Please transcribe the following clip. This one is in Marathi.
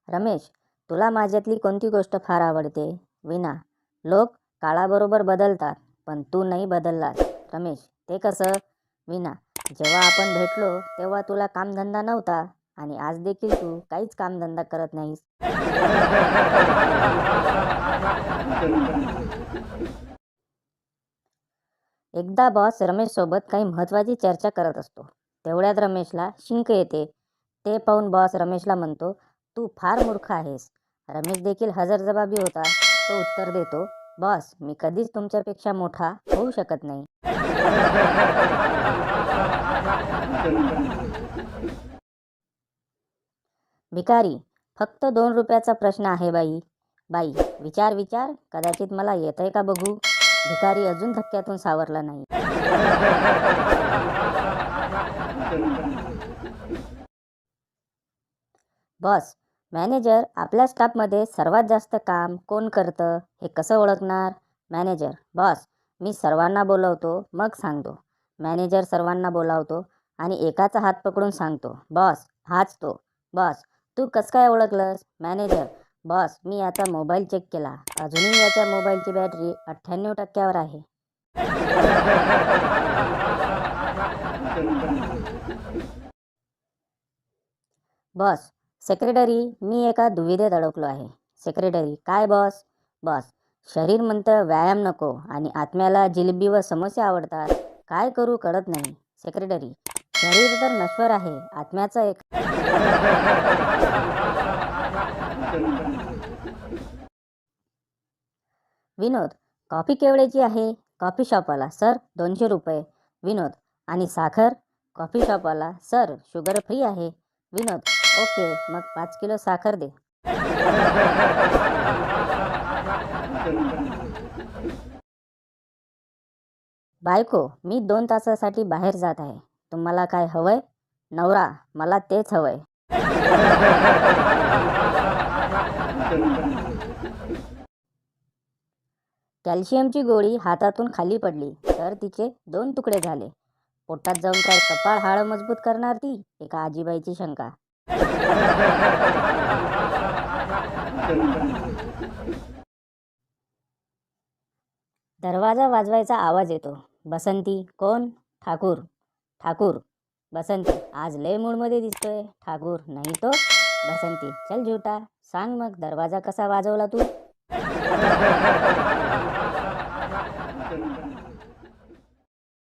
रमेश, तुला माझ्यातली कोणती गोष्ट फार आवडते? विना. लोक काळाबरोबर बदलतात, पण तू नाही बदललास. रमेश, ते कसं? विना. जेव्हा आपण भेटलो तेव्हा तुला कामधंदा नव्हता आणि आज देखील तू काहीच कामधंदा करत नाहीस. एकदा बॉस रमेश सोबत काही महत्त्वाची चर्चा करत असतो. तेवढ्यात रमेशला शिंक येते. ते पाहून बॉस रमेशला म्हणतो, तू फार मूर्ख आहेस. रमेश देखील हजरजबाबी होता. तो उत्तर देतो, बॉस, मी कधीच तुमच्यापेक्षा मोठा होऊ शकत नाही. भिकारी, फक्त 2 रुपयाचा प्रश्न आहे बाई. बाई, विचार विचार, कदाचित मला येतंय का बघू. भिकारी अजून धक्क्यातून सावरला नाही. बॉस, मॅनेजर, आपल्या स्टाफमध्ये सर्वात जास्त काम कोण करतं हे कसं ओळखणार? मॅनेजर, बॉस, मी सर्वांना बोलवतो मग सांगतो. मॅनेजर सर्वांना बोलावतो आणि एकाचा हात पकडून सांगतो, बॉस, हाच तो. बॉस, तू कसं काय ओळखलंस? मॅनेजर, बॉस, मी याचा मोबाईल चेक केला. अजूनही याच्या मोबाईलची बॅटरी 98% आहे. बॉस, सेक्रेटरी, मी एका दुविधेत अडकलो आहे. सेक्रेटरी, काय बॉस? बॉस, शरीर म्हणतं व्यायाम नको आणि आत्म्याला जिलेबी व समोसे आवडतात. काय करू कळत नाही. सेक्रेटरी, शरीर तर नश्वर आहे, आत्म्याचं एक. विनोद, कॉफी केवढ्याची आहे? कॉफी शॉपवाला, सर 200 रुपये. विनोद, आणि साखर? कॉफी शॉपवाला, सर शुगर फ्री आहे. विनोद, ओके, मग 5 किलो साखर दे. बायको, मी 2 तासासाठी बाहेर जात आहे. तुम्हाला काय हवंय? नवरा, मला तेच हवंय. कॅल्शियमची गोळी हातातून खाली पडली तर तिचे 2 तुकडे झाले. पोटात जाऊन काय कपाळ हाडं मजबूत करणार ती? एका आजीबाईची शंका. दरवाजा वाजवायचा आवाज येतो. बसंती, कोण? ठाकूर. ठाकूर. बसंती, आज लय मूडमध्ये दिसतोय. ठाकूर, नाही तो. बसंती, चल झुटा, सांग मग दरवाजा कसा वाजवला तू?